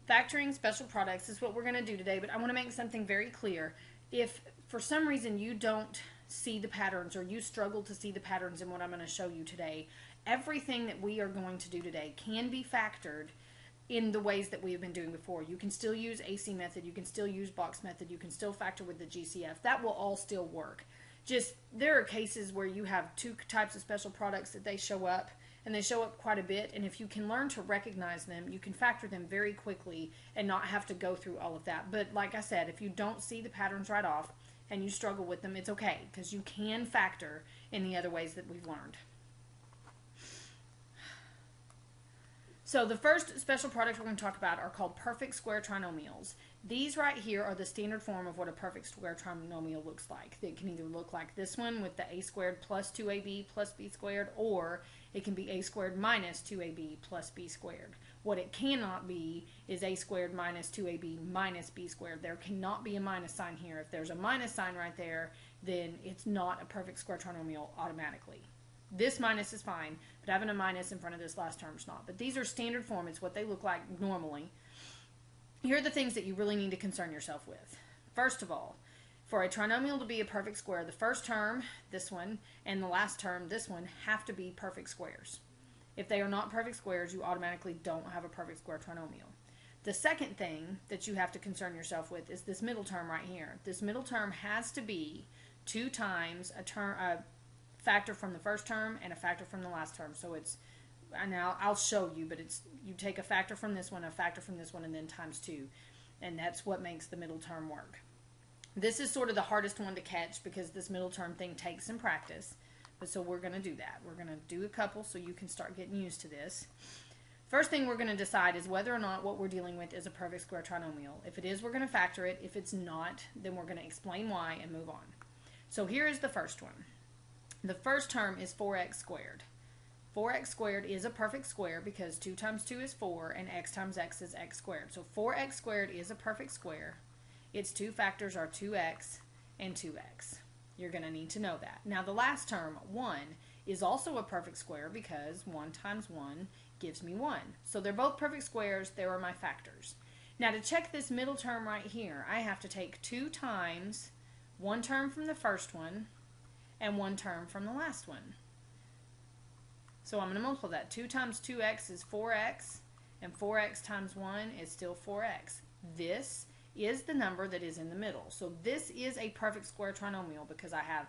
Factoring special products is what we're going to do today, but I want to make something very clear. If for some reason you don't see the patterns or you struggle to see the patterns in what I'm going to show you today, everything that we are going to do today can be factored in the ways that we have been doing before. You can still use AC method, you can still use box method, you can still factor with the GCF. That will all still work. Just there are cases where you have two types of special products that they show up, and they show up quite a bit, and if you can learn to recognize them, you can factor them very quickly and not have to go through all of that. But like I said, if you don't see the patterns right off and you struggle with them, it's okay, because you can factor in the other ways that we've learned. So the first special products we're going to talk about are called perfect square trinomials. These right here are the standard form of what a perfect square trinomial looks like. It can either look like this one with the a squared plus 2ab plus b squared, or it can be a squared minus 2ab plus b squared. What it cannot be is a squared minus 2ab minus b squared. There cannot be a minus sign here. If there's a minus sign right there, then it's not a perfect square trinomial automatically. This minus is fine, but having a minus in front of this last term is not. But these are standard form. It's what they look like normally. Here are the things that you really need to concern yourself with. First of all, for a trinomial to be a perfect square, the first term, this one, and the last term, this one, have to be perfect squares. If they are not perfect squares, you automatically don't have a perfect square trinomial. The second thing that you have to concern yourself with is this middle term right here. This middle term has to be 2 times a factor from the first term and a factor from the last term. So it's, and I'll show you, but it's, you take a factor from this one, a factor from this one, and then times 2. And that's what makes the middle term work. This is sort of the hardest one to catch because this middle term thing takes some practice. But so we're going to do that. We're going to do a couple so you can start getting used to this. First thing we're going to decide is whether or not what we're dealing with is a perfect square trinomial. If it is, we're going to factor it. If it's not, then we're going to explain why and move on. So here is the first one. The first term is 4x squared. 4x squared is a perfect square because 2 times 2 is 4 and x times x is x squared. So 4x squared is a perfect square. Its two factors are 2x and 2x. You're going to need to know that. Now the last term, 1, is also a perfect square because 1 times 1 gives me 1. So they're both perfect squares. There are my factors. Now to check this middle term right here, I have to take 2 times one term from the first one and one term from the last one. So I'm going to multiply that. 2 times 2x is 4x, and 4x times 1 is still 4x. This is the number that is in the middle. So this is a perfect square trinomial because I have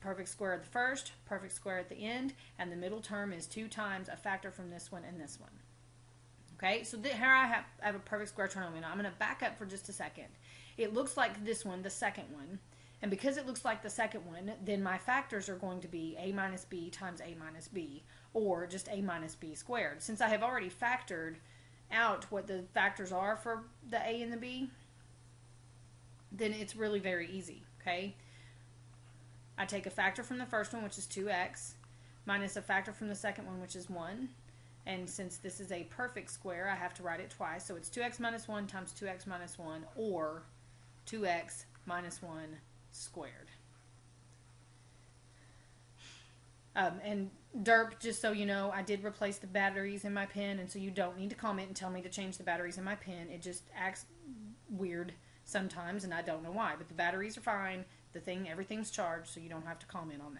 perfect square at the first, perfect square at the end, and the middle term is 2 times a factor from this one and this one. Okay, so here I have a perfect square trinomial. Now I'm going to back up for just a second. It looks like this one, the second one. And because it looks like the second one, then my factors are going to be a minus b times a minus b, or just a minus b squared. Since I have already factored out what the factors are for the a and the b, then it's really very easy, okay? I take a factor from the first one, which is 2x, minus a factor from the second one, which is 1. And since this is a perfect square, I have to write it twice. So it's 2x minus 1 times 2x minus 1, or 2x minus 1 squared. And derp, just so you know, I did replace the batteries in my pen, and so you don't need to comment and tell me to change the batteries in my pen. It just acts weird sometimes, and I don't know why. But the batteries are fine. Everything's charged, so you don't have to comment on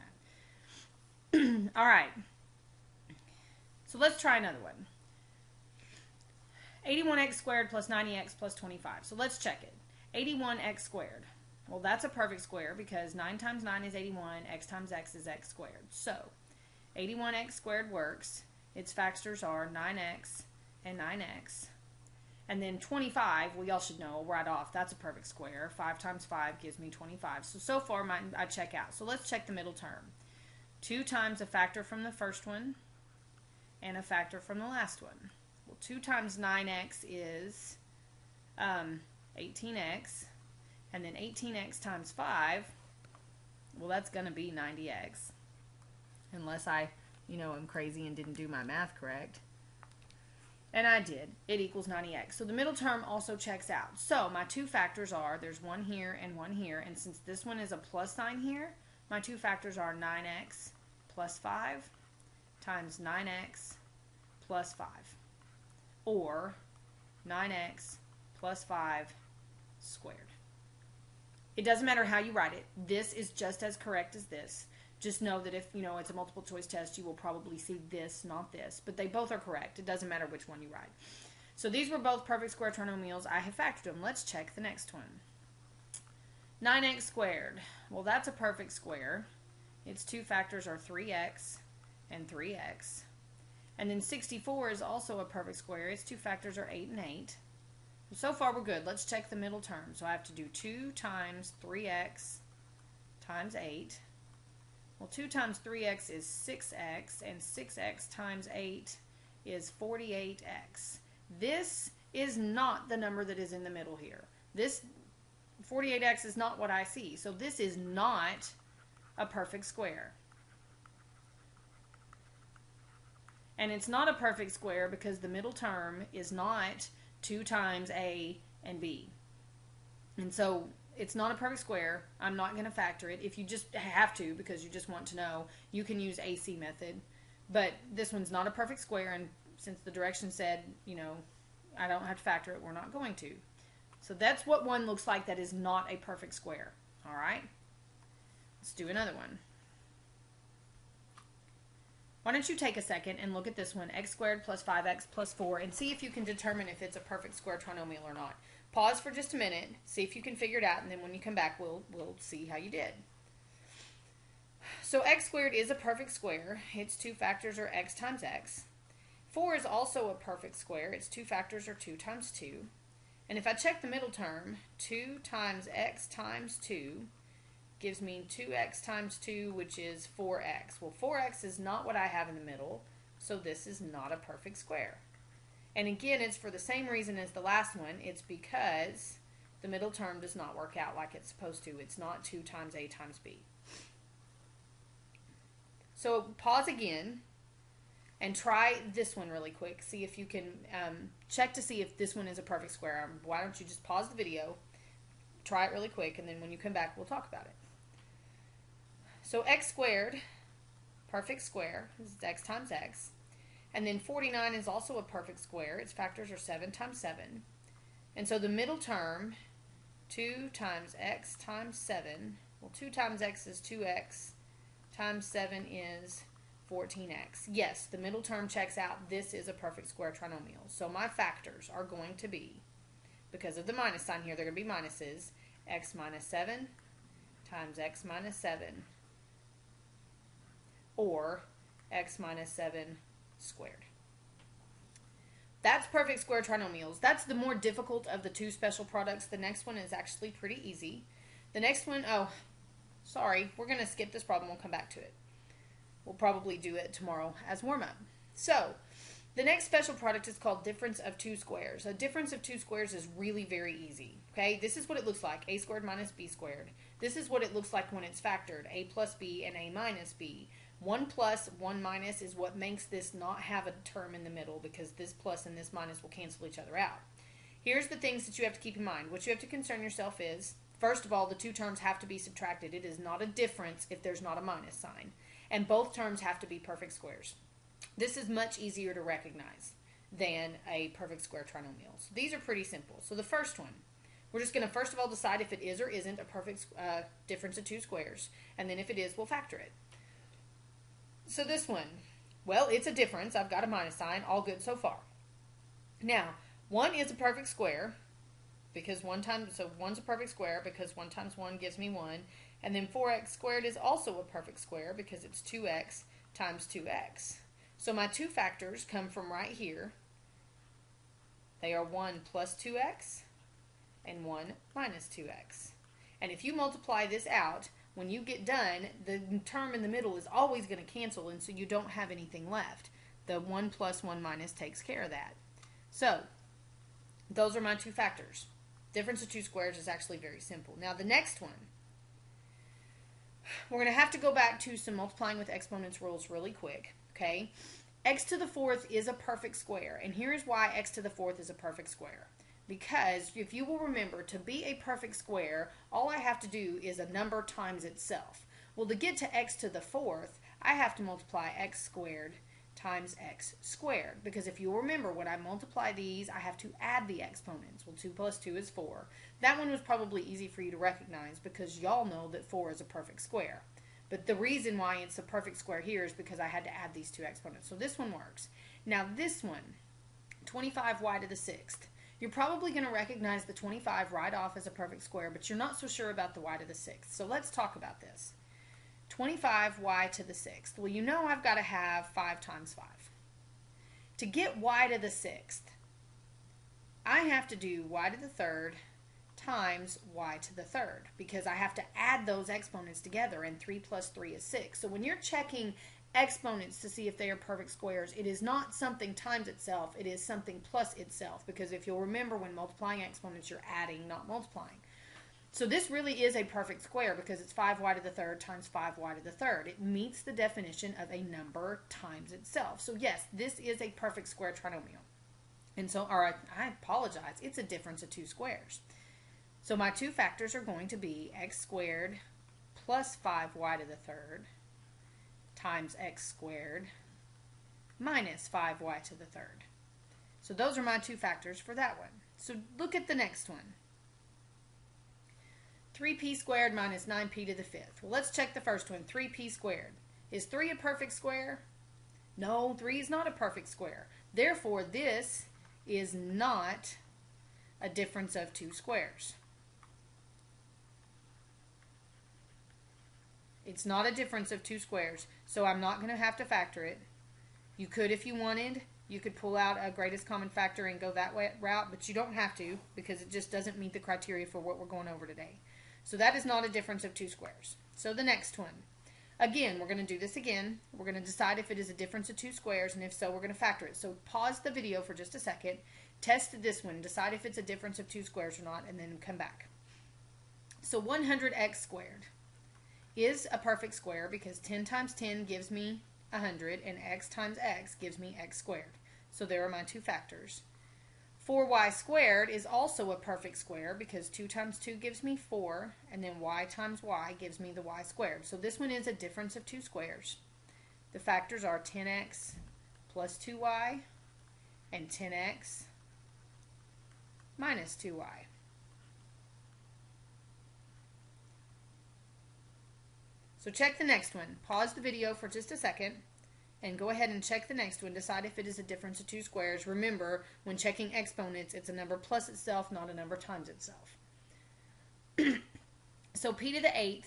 that. All right. So let's try another one. 81x squared plus 90x plus 25. So let's check it. 81x squared. Well, that's a perfect square because 9 times 9 is 81, x times x is x squared. So 81x squared works. Its factors are 9x and 9x. And then 25, we all should know right off, that's a perfect square. 5 times 5 gives me 25. So far I check out. So let's check the middle term. 2 times a factor from the first one and a factor from the last one. Well, 2 times 9x is 18x. And then 18x times 5, well, that's going to be 90x. Unless I, am crazy and didn't do my math correct. And I did. It equals 90x. So the middle term also checks out. So my two factors are, there's one here and one here. And since this one is a plus sign here, my two factors are 9x plus 5 times 9x plus 5. Or 9x plus 5 squared. It doesn't matter how you write it. This is just as correct as this. Just know that if, it's a multiple choice test, you will probably see this, not this. But they both are correct. It doesn't matter which one you write. So these were both perfect square trinomials. I have factored them. Let's check the next one. 9x squared. Well, that's a perfect square. Its two factors are 3x and 3x. And then 64 is also a perfect square. Its two factors are 8 and 8. So far we're good. Let's check the middle term. So I have to do 2 times 3x times 8. Well, 2 times 3x is 6x, and 6x times 8 is 48x. This is not the number that is in the middle here. This 48x is not what I see. So this is not a perfect square. And it's not a perfect square because the middle term is not 2 times a and b. And so it's not a perfect square. I'm not going to factor it. If you just have to because you just want to know, you can use AC method. But this one's not a perfect square, and since the direction said, I don't have to factor it, we're not going to. So that's what one looks like that is not a perfect square. All right? Let's do another one. Why don't you take a second and look at this one, x squared plus 5x plus 4, and see if you can determine if it's a perfect square trinomial or not. Pause for just a minute, see if you can figure it out, and then when you come back, we'll see how you did. So x squared is a perfect square. Its two factors are x times x. 4 is also a perfect square. Its two factors are 2 times 2. And if I check the middle term, 2 times x times 2 gives me 2x times 2, which is 4x. Well, 4x is not what I have in the middle, so this is not a perfect square. And again, it's for the same reason as the last one. It's because the middle term does not work out like it's supposed to. It's not 2 times a times b. So pause again and try this one really quick. See if you can check to see if this one is a perfect square. Why don't you just pause the video, try it really quick, and then when you come back, we'll talk about it. So x squared, perfect square, this is x times x. And then 49 is also a perfect square. Its factors are 7 times 7. And so the middle term, 2 times x times 7, well, 2 times x is 2x, times 7 is 14x. Yes, the middle term checks out. This is a perfect square trinomial. So my factors are going to be, because of the minus sign here, they're going to be minuses, x minus 7 times x minus 7, or x minus 7 squared. That's perfect square trinomials. That's the more difficult of the two special products. The next one is actually pretty easy. The next one, oh, sorry, we're going to skip this problem. We'll come back to it. We'll probably do it tomorrow as warm-up. So, the next special product is called difference of two squares. A difference of two squares is really very easy. Okay, this is what it looks like, a squared minus b squared. This is what it looks like when it's factored, a plus b and a minus b. 1 plus, 1 minus is what makes this not have a term in the middle, because this plus and this minus will cancel each other out. Here's the things that you have to keep in mind. What you have to concern yourself is, first of all, the two terms have to be subtracted. It is not a difference if there's not a minus sign. And both terms have to be perfect squares. This is much easier to recognize than a perfect square trinomial. So these are pretty simple. So the first one, we're just going to first of all decide if it is or isn't a perfect difference of two squares. And then if it is, we'll factor it. So this one, well, it's a difference. I've got a minus sign. All good so far. Now, 1 is a perfect square because so 1's a perfect square because 1 times 1 gives me 1. And then 4x squared is also a perfect square because it's 2x times 2x. So my two factors come from right here. They are 1 plus 2x and 1 minus 2x. And if you multiply this out, when you get done, the term in the middle is always going to cancel, and so you don't have anything left. The 1 plus 1 minus takes care of that. So, those are my two factors. Difference of two squares is actually very simple. Now, the next one, we're going to have to go back to some multiplying with exponents rules really quick, okay? X to the fourth is a perfect square, and here's why x to the fourth is a perfect square. Because if you will remember, to be a perfect square, all I have to do is a number times itself. Well, to get to x to the fourth, I have to multiply x squared times x squared. Because if you'll remember, when I multiply these, I have to add the exponents. Well, 2 plus 2 is 4. That one was probably easy for you to recognize because y'all know that 4 is a perfect square. But the reason why it's a perfect square here is because I had to add these two exponents. So this one works. Now this one, 25y to the 6th. You're probably going to recognize the 25 right off as a perfect square, but you're not so sure about the y to the 6th. So let's talk about this. 25y to the 6th. Well, you know I've got to have 5 times 5. To get y to the 6th, I have to do y to the 3rd times y to the 3rd, because I have to add those exponents together, and 3 plus 3 is 6. So when you're checking exponents to see if they are perfect squares, it is not something times itself, it is something plus itself, because if you'll remember, when multiplying exponents, you're adding, not multiplying. So this really is a perfect square because it's 5y to the 3rd times 5y to the 3rd. It meets the definition of a number times itself. So yes, this is a perfect square trinomial. And so, I apologize, it's a difference of two squares. So my two factors are going to be x squared plus 5y to the 3rd times x squared minus 5y to the 3rd. So those are my two factors for that one. So look at the next one. 3p squared minus 9p to the 5th. Well, let's check the first one, 3p squared. Is 3 a perfect square? No, 3 is not a perfect square. Therefore, this is not a difference of two squares. It's not a difference of two squares, so I'm not going to have to factor it. You could if you wanted. You could pull out a greatest common factor and go that route, but you don't have to because it just doesn't meet the criteria for what we're going over today. So that is not a difference of two squares. So the next one. Again, we're going to do this again. We're going to decide if it is a difference of two squares, and if so, we're going to factor it. So pause the video for just a second. Test this one. Decide if it's a difference of two squares or not, and then come back. So 100x squared is a perfect square because 10 times 10 gives me 100, and x times x gives me x squared. So there are my two factors. 4y squared is also a perfect square because 2 times 2 gives me 4, and then y times y gives me the y squared. So this one is a difference of two squares. The factors are 10x plus 2y and 10x minus 2y. So check the next one. Pause the video for just a second and go ahead and check the next one. Decide if it is a difference of two squares. Remember, when checking exponents, it's a number plus itself, not a number times itself. So p to the 8th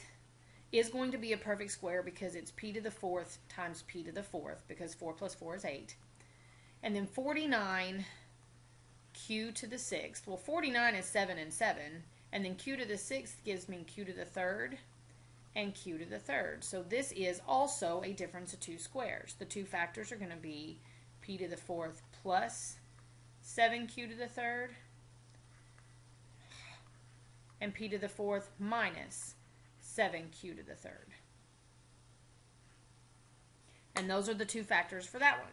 is going to be a perfect square because it's p to the 4th times p to the 4th, because 4 plus 4 is 8. And then 49 q to the 6th. Well, 49 is 7 and 7. And then q to the 6th gives me q to the 3rd and q to the 3rd. So this is also a difference of two squares. The two factors are going to be p to the 4th plus 7q to the 3rd and p to the 4th minus 7q to the 3rd. And those are the two factors for that one.